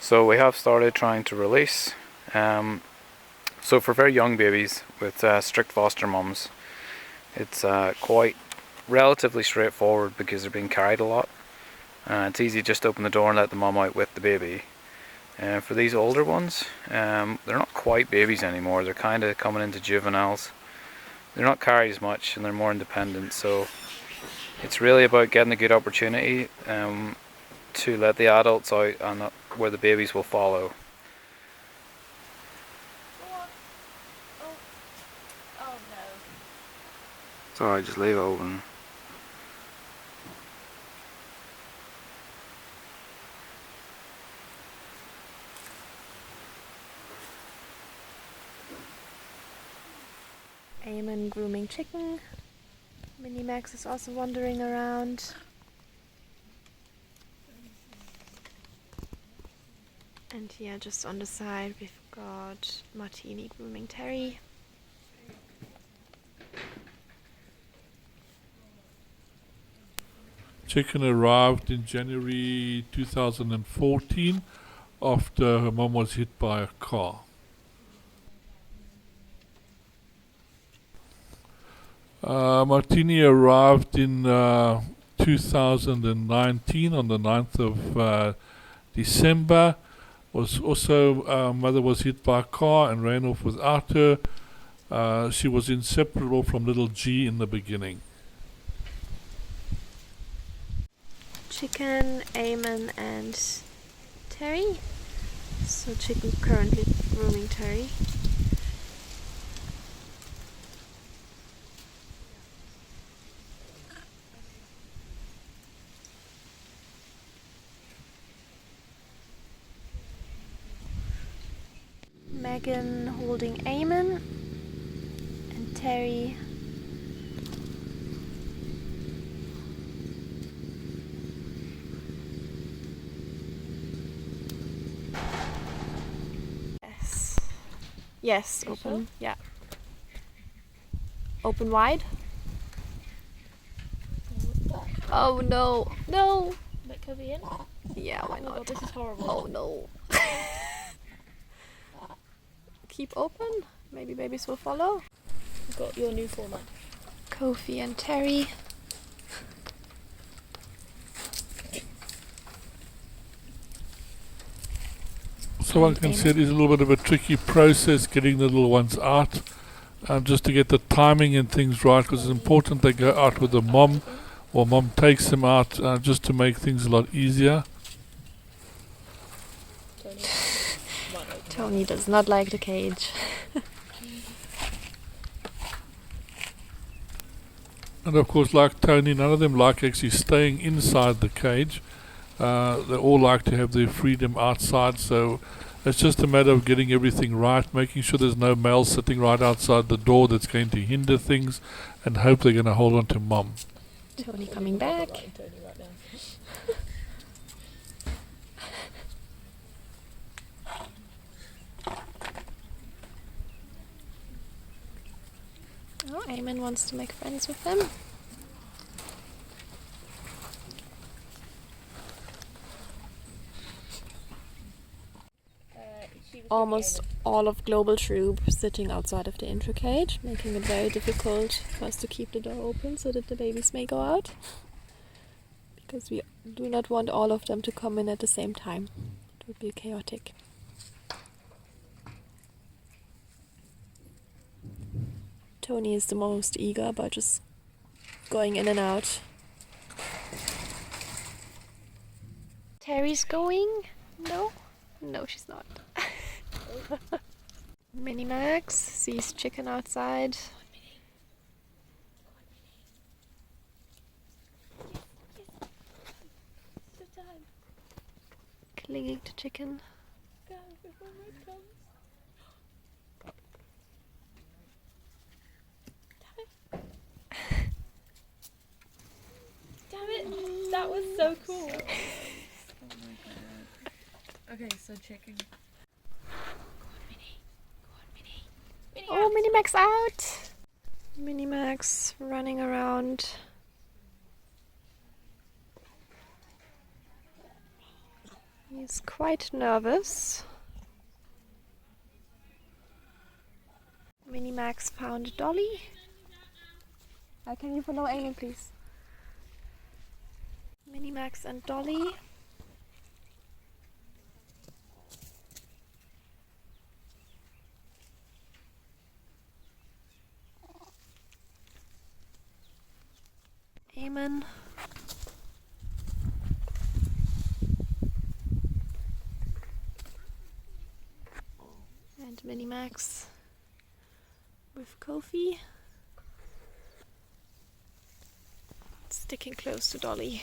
So we have started trying to release. So for very young babies with strict foster mums, it's quite relatively straightforward because they're being carried a lot. It's easy just to open the door and let the mum out with the baby. For these older ones, they're not quite babies anymore. They're kind of coming into juveniles. They're not carried as much and they're more independent. So it's really about getting a good opportunity to let the adults out and where the babies will follow. Oh no. It's alright, just leave it open. Eamon grooming chicken. Mini Max is also wandering around. And here just on the side we've got Martini grooming Terri. Chicken arrived in January 2014 after her mum was hit by a car. Martini arrived in 2019 on the 9th of December. Was also mother was hit by a car and ran off without her. She was inseparable from little G in the beginning. Chicken, Eamon and Terri. So chicken currently grooming Terri. Megan holding Eamon and Terri Yes, open. Sure? Yeah. Open wide. Oh no, no. Let Kobe in? Yeah, why not? Oh God, this is horrible. Oh no. Keep open. Maybe babies will follow. You've got your new format. Kofi and Terri. So one can see it is a little bit of a tricky process getting the little ones out, just to get the timing and things right, because it's important they go out with the mom, or mom takes them out, just to make things a lot easier. Tony does not like the cage. And of course, like Tony, none of them like actually staying inside the cage. They all like to have their freedom outside, so it's just a matter of getting everything right, making sure there's no male sitting right outside the door that's going to hinder things, and hope they're going to hold on to mom. Tony coming back. Oh, Eamon wants to make friends with them. Almost all of Global Troop sitting outside of the intro cage, making it very difficult for us to keep the door open so that the babies may go out. Because we do not want all of them to come in at the same time. It would be chaotic. Tony is the most eager about just going in and out. Terry's going? No? No, she's not. Mini Max sees chicken outside. Clinging to chicken. Go before Red comes. Damn it! That was so cool. Oh my god. Okay, so chicken. Oh, Mini Max out! Mini Max running around. He's quite nervous. Mini Max found Dolly. Can you follow Eamon, please? Mini Max and Dolly. Eamon. And Mini Max with Kofi. Sticking close to Dolly.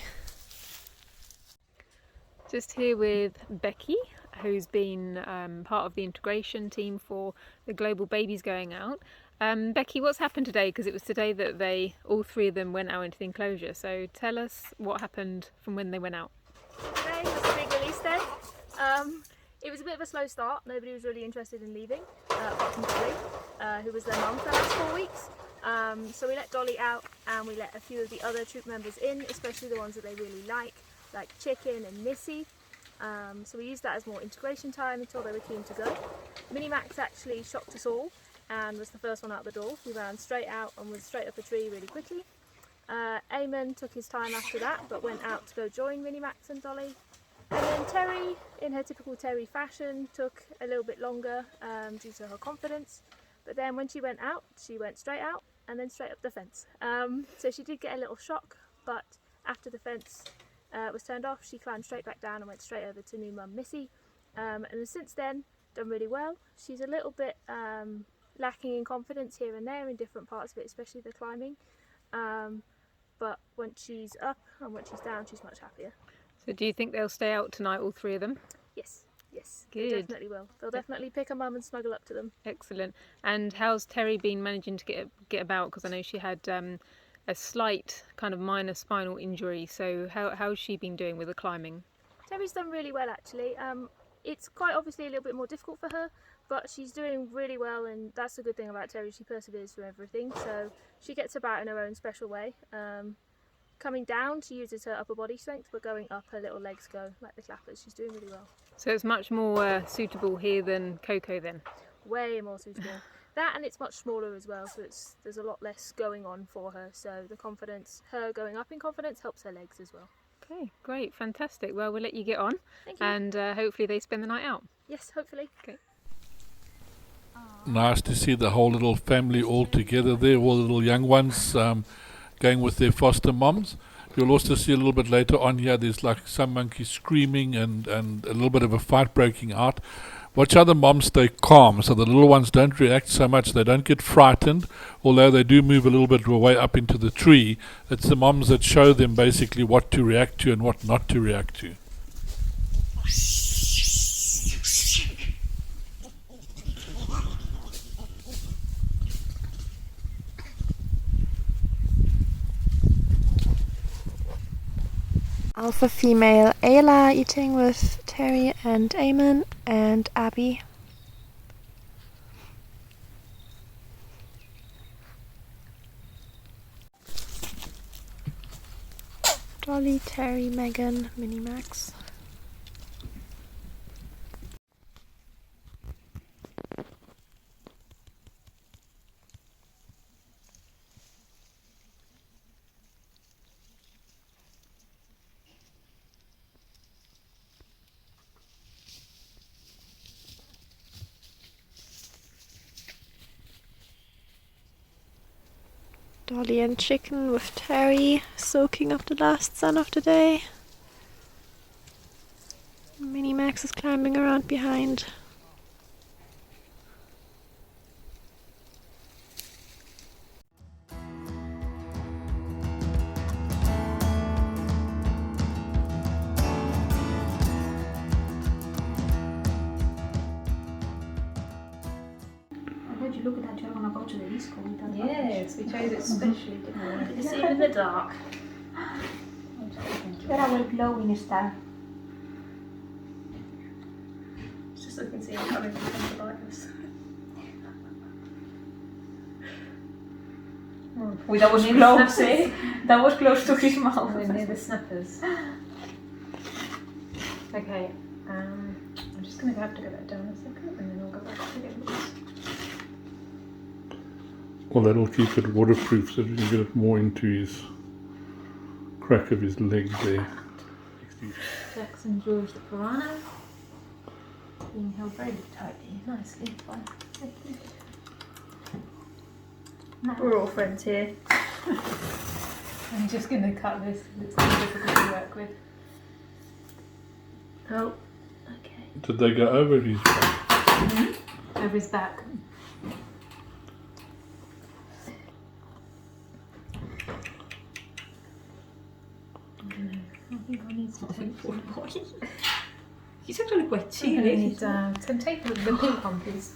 Just here with Becky, who's been part of the integration team for the Global Babies Going Out. Becky, what's happened today? Because it was today that all three of them went out into the enclosure. So tell us what happened from when they went out. Today was a big release day. It was a bit of a slow start. Nobody was really interested in leaving, apart from Dolly, who was their mum for the last 4 weeks. So we let Dolly out and we let a few of the other troop members in, especially the ones that they really like Chicken and Missy. So we used that as more integration time until they were keen to go. Mini Max actually shocked us all and was the first one out the door. He ran straight out and was straight up a tree really quickly. Eamon took his time after that, but went out to go join Mini Max and Dolly. And then Terri, in her typical Terri fashion, took a little bit longer due to her confidence. But then when she went out, she went straight out and then straight up the fence. So she did get a little shock, but after the fence was turned off, she climbed straight back down and went straight over to new mum Missy. And since then, done really well. She's a little bit lacking in confidence here and there in different parts of it, especially the climbing. But once she's up and once she's down, she's much happier. So do you think they'll stay out tonight, all three of them? Yes, yes, Good. they definitely will. They'll definitely pick a mum and snuggle up to them. Excellent. And how's Terri been managing to get about? Because I know she had a slight kind of minor spinal injury. So how's she been doing with the climbing? Terri's done really well actually. It's quite obviously a little bit more difficult for her, but she's doing really well, and that's the good thing about Terri. She perseveres through everything, so she gets about in her own special way. Coming down, she uses her upper body strength, but going up, her little legs go like the clappers. She's doing really well. So it's much more suitable here than Coco then? Way more suitable. That, and it's much smaller as well, so there's a lot less going on for her. So the confidence, her going up in confidence, helps her legs as well. Okay, great, fantastic. Well, we'll let you get on. Thank you. And hopefully they spend the night out. Yes, hopefully. Okay. Nice to see the whole little family all together there, all the little young ones going with their foster moms. You'll also see a little bit later on here, there's like some monkeys screaming and a little bit of a fight breaking out. Watch how the moms stay calm, so the little ones don't react so much, they don't get frightened, although they do move a little bit way up into the tree. It's the moms that show them basically what to react to and what not to react to. Alpha female Ayla eating with Terri and Eamon and Abby. Dolly, Terri, Megan, Mini Max. Dolly and Chicken with Terri soaking up the last sun of the day. Mini Max is climbing around behind. Where'd you look at that? You're going to go to the East Coast. Yes, we chose it specially, didn't we? It's even in the dark. Where I will glow in a star. It's just so you can see how it becomes the brightness. Well, that was close, eh? That was close to his mouth. We're near the snappers. Okay, I'm just going to have to go back down a second and then I'll go back again. Well, that'll keep it waterproof so that we can get it more into his crack of his leg there. Jax enjoys the piranha being held very tightly, nicely by Becky. We're all friends here. I'm just going to cut this because it's too difficult to work with. Oh, okay. Did they go over his back? Over his back. I think I need some tape for the He's actually quite I cheery. need some tape with the pink one, please.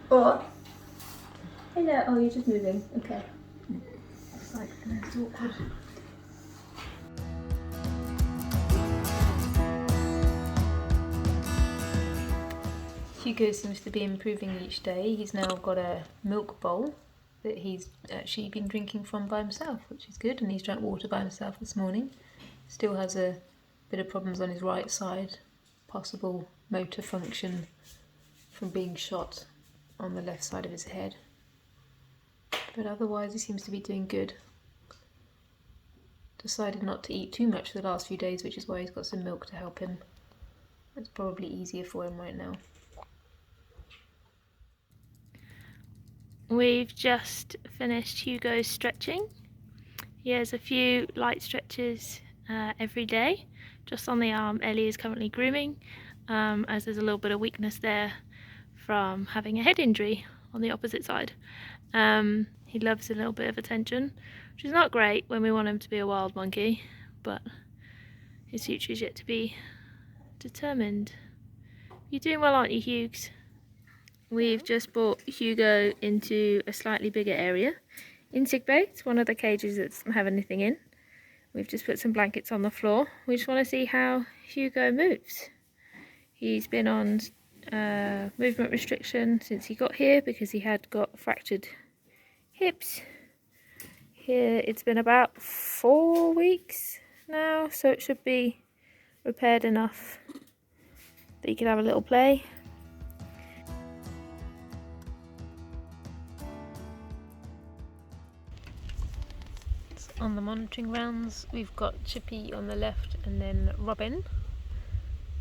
What? Hello. Oh, you're just moving. Okay. It's like the most awkward. Hugo seems to be improving each day. He's now got a milk bowl that he's actually been drinking from by himself, which is good, and he's drank water by himself this morning. Still has a bit of problems on his right side, possible motor function from being shot on the left side of his head. But otherwise he seems to be doing good. Decided not to eat too much for the last few days, which is why he's got some milk to help him. It's probably easier for him right now. We've just finished Hugo's stretching. He has a few light stretches every day, just on the arm. Ellie is currently grooming, as there's a little bit of weakness there from having a head injury on the opposite side. He loves a little bit of attention, which is not great when we want him to be a wild monkey, but his future is yet to be determined. You're doing well, aren't you, Hughes? We've just brought Hugo into a slightly bigger area in sickbay. It's one of the cages that doesn't have anything in. We've just put some blankets on the floor. We just want to see how Hugo moves. He's been on movement restriction since he got here because he had got fractured hips. Here it's been about 4 weeks now, so it should be repaired enough that he can have a little play. On the monitoring rounds, we've got Chippy on the left and then Robin.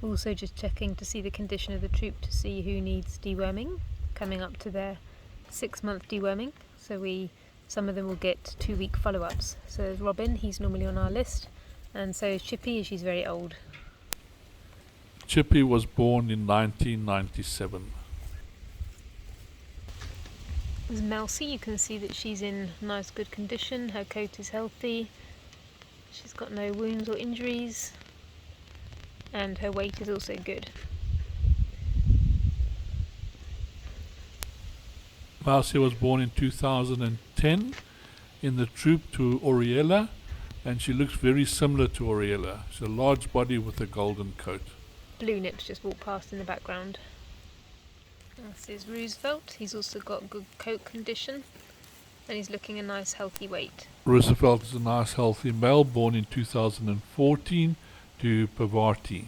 Also just checking to see the condition of the troop to see who needs deworming, coming up to their 6-month deworming. So some of them will get 2-week follow-ups. So there's Robin, he's normally on our list, and so is Chippy, she's very old. Chippy was born in 1997. There's Mousy, you can see that she's in nice good condition, her coat is healthy, she's got no wounds or injuries, and her weight is also good. Mousy was born in 2010 in the troop to Oriella, and she looks very similar to Oriella. She's a large body with a golden coat. Blue Nips just walked past in the background. This is Roosevelt, he's also got good coat condition and he's looking a nice healthy weight. Roosevelt is a nice healthy male born in 2014 to Pavarti.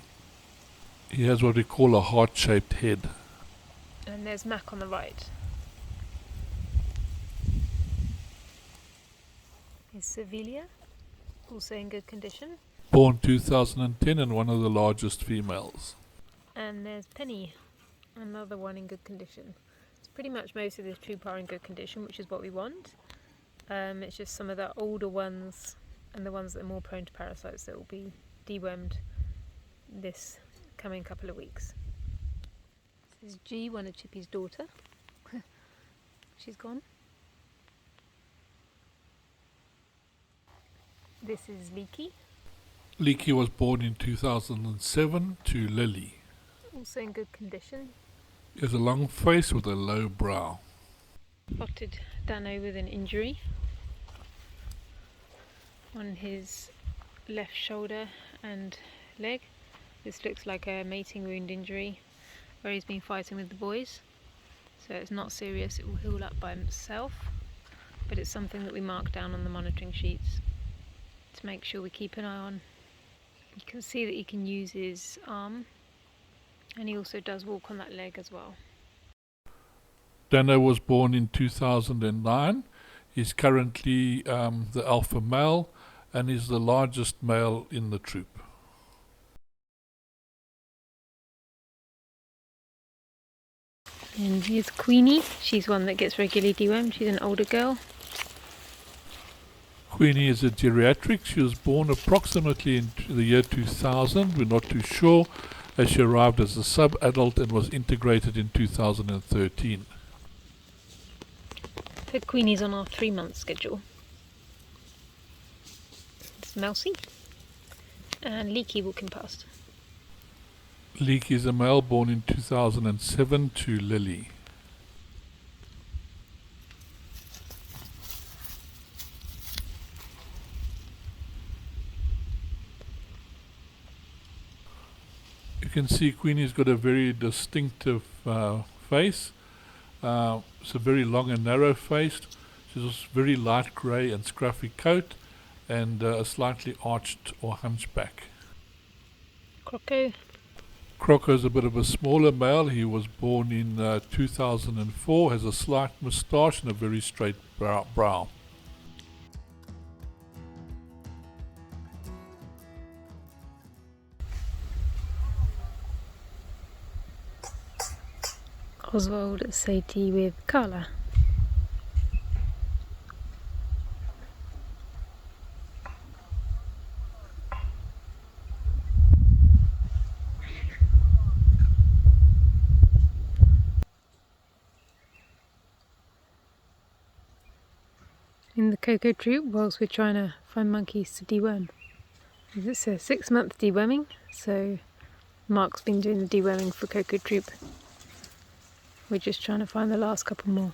He has what we call a heart-shaped head. And there's Mac on the right. Here's Sevilla, also in good condition. Born 2010 and one of the largest females. And there's Penny, another one in good condition. It's pretty much most of this troop are in good condition, which is what we want. It's just some of the older ones and the ones that are more prone to parasites that will be dewormed this coming couple of weeks. This is G, one of Chippy's daughter. She's gone. This is Leaky. Leaky was born in 2007 to Lily. Also in good condition. He has a long face with a low brow. Spotted Dano with an injury on his left shoulder and leg. This looks like a mating wound injury where he's been fighting with the boys. So it's not serious, it will heal up by himself. but it's something that we mark down on the monitoring sheets to make sure we keep an eye on. You can see that he can use his arm, and he also does walk on that leg as well. Dano was born in 2009. He's currently the alpha male and is the largest male in the troop. And here's Queenie. She's one that gets regularly dewormed. She's an older girl. Queenie is a geriatric. She was born approximately in the year 2000. We're not too sure, as she arrived as a sub-adult and was integrated in 2013. So Queenie's on our 3-month schedule. It's Melcy and Leaky walking past. Leaky is a male born in 2007 to Lily. You can see Queenie's got a very distinctive face. It's a very long and narrow face. She's also very light grey and scruffy coat and a slightly arched or hunchback. Croco. Croco is a bit of a smaller male. He was born in 2004, has a slight moustache and a very straight brow. Oswald at Sadie with Carla. In the Cocoa troop, whilst we're trying to find monkeys to deworm. It's a 6-month deworming, so Mark's been doing the deworming for Cocoa troop. We're just trying to find the last couple more.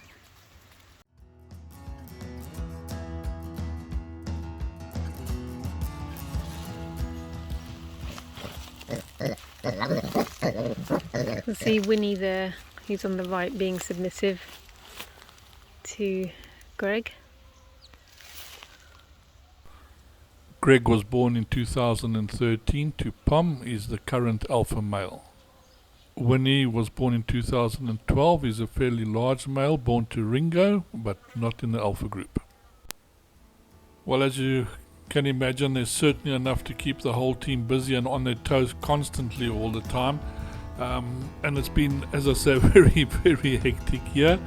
You'll see Winnie there, who's on the right, being submissive to Greg. Greg was born in 2013 to Pom, is the current alpha male. Winnie was born in 2012, is a fairly large male born to Ringo, but not in the alpha group. Well, as you can imagine, there's certainly enough to keep the whole team busy and on their toes constantly all the time. And it's been, as I say, very, very hectic year.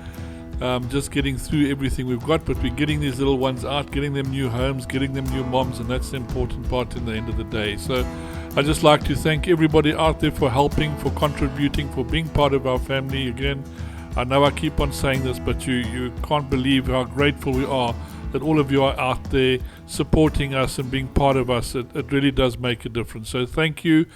Just getting through everything we've got, but we're getting these little ones out, getting them new homes, getting them new moms, and that's the important part in the end of the day. So I'd just like to thank everybody out there for helping, for contributing, for being part of our family. Again, I know I keep on saying this, but you can't believe how grateful we are that all of you are out there supporting us and being part of us. It really does make a difference. So thank you.